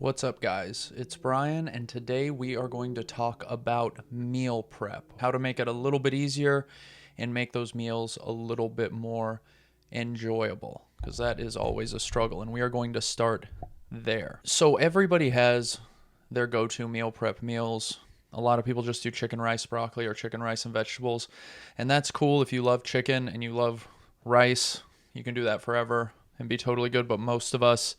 What's up, guys? It's Brian, and today we are going to talk about meal prep, how to make it a little bit easier and make those meals a little bit more enjoyable, because that is always a struggle, and we are going to start there. So, everybody has their go to meal prep meals. A lot of people just do chicken, rice, broccoli, or chicken, rice, and vegetables, and that's cool if you love chicken and you love rice. You can do that forever and be totally good, but most of us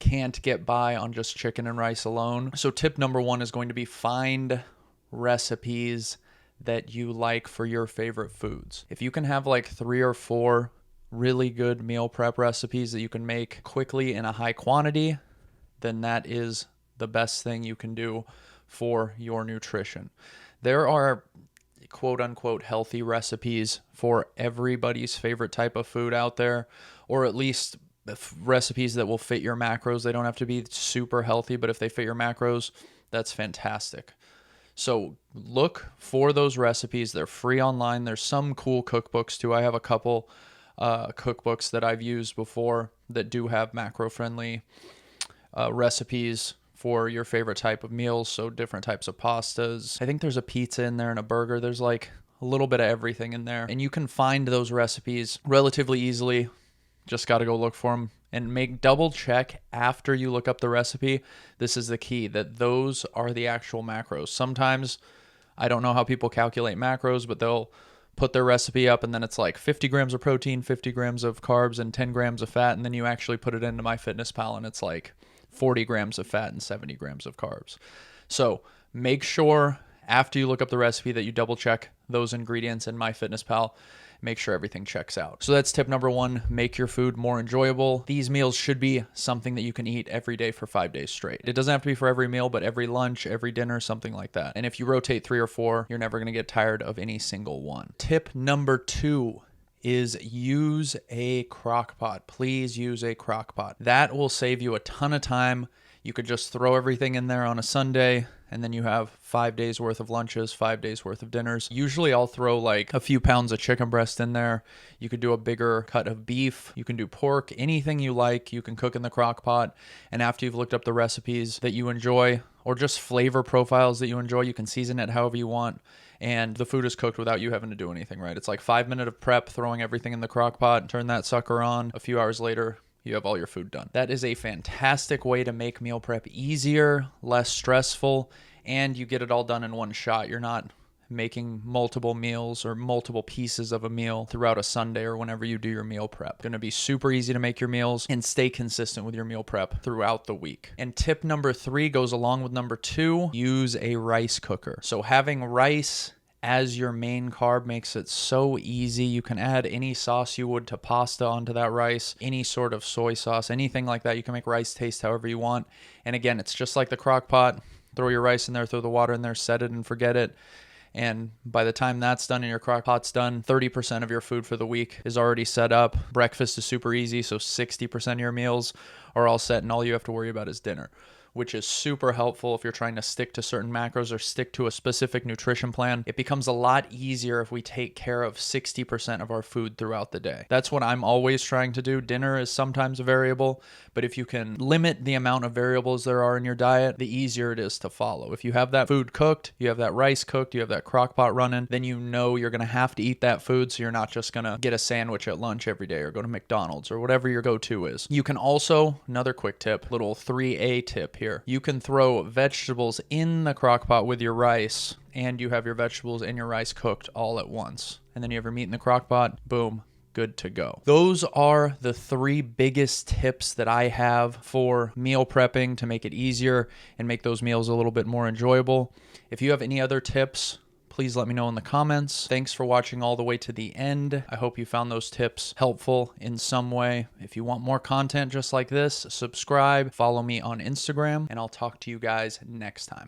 can't get by on just chicken and rice alone. So tip number one is going to be find recipes that you like for your favorite foods. If you can have like 3 or 4 really good meal prep recipes that you can make quickly in a high quantity, then that is the best thing you can do for your nutrition. There are quote unquote healthy recipes for everybody's favorite type of food out there, or at least recipes that will fit your macros. They don't have to be super healthy, but if they fit your macros, that's fantastic. So look for those recipes. They're free online. There's some cool cookbooks too. I have a couple cookbooks that I've used before that do have macro-friendly recipes for your favorite type of meals. So different types of pastas. I think there's a pizza in there and a burger. There's like a little bit of everything in there. And you can find those recipes relatively easily. Just got to go look for them and double check after you look up the recipe. This is the key, that those are the actual macros. Sometimes I don't know how people calculate macros, but they'll put their recipe up and then it's like 50 grams of protein, 50 grams of carbs, and 10 grams of fat. And then you actually put it into MyFitnessPal and it's like 40 grams of fat and 70 grams of carbs. So make sure after you look up the recipe that you double check those ingredients in MyFitnessPal. Make sure everything checks out. So that's tip number one, make your food more enjoyable. These meals should be something that you can eat every day for 5 days straight. It doesn't have to be for every meal, but every lunch, every dinner, something like that. And if you rotate 3 or 4, you're never gonna get tired of any single one. Tip number 2 is use a crock pot. Please use a crock pot. That will save you a ton of time. You could just throw everything in there on a Sunday, and then you have 5 days worth of lunches, 5 days worth of dinners. Usually I'll throw like a few pounds of chicken breast in there. You could do a bigger cut of beef. You can do pork, anything you like, you can cook in the crock pot. And after you've looked up the recipes that you enjoy, or just flavor profiles that you enjoy, you can season it however you want. And the food is cooked without you having to do anything, right? It's like 5 minutes of prep, throwing everything in the crock pot, turn that sucker on. A few hours later, you have all your food done. That is a fantastic way to make meal prep easier, less stressful, and you get it all done in one shot. You're not making multiple meals or multiple pieces of a meal throughout a Sunday or whenever you do your meal prep. It's going to be super easy to make your meals and stay consistent with your meal prep throughout the week. And tip number 3 goes along with number 2, use a rice cooker. So having rice as your main carb makes it so easy. You can add any sauce you would to pasta onto that rice, any sort of soy sauce, anything like that. You can make rice taste however you want. And again, it's just like the crock pot. Throw your rice in there, throw the water in there, set it and forget it. And by the time that's done and your crock pot's done, 30% of your food for the week is already set up. Breakfast is super easy, so 60% of your meals are all set, and all you have to worry about is dinner, which is super helpful if you're trying to stick to certain macros or stick to a specific nutrition plan. It becomes a lot easier if we take care of 60% of our food throughout the day. That's what I'm always trying to do. Dinner is sometimes a variable, but if you can limit the amount of variables there are in your diet, the easier it is to follow. If you have that food cooked, you have that rice cooked, you have that crock pot running, then you know you're going to have to eat that food, so you're not just going to get a sandwich at lunch every day or go to McDonald's or whatever your go-to is. You can also, another quick tip, little 3A tip here. You can throw vegetables in the crock pot with your rice, and you have your vegetables and your rice cooked all at once. And then you have your meat in the crock pot, boom, good to go. Those are the 3 biggest tips that I have for meal prepping to make it easier and make those meals a little bit more enjoyable. If you have any other tips, please let me know in the comments. Thanks for watching all the way to the end. I hope you found those tips helpful in some way. If you want more content just like this, subscribe, follow me on Instagram, and I'll talk to you guys next time.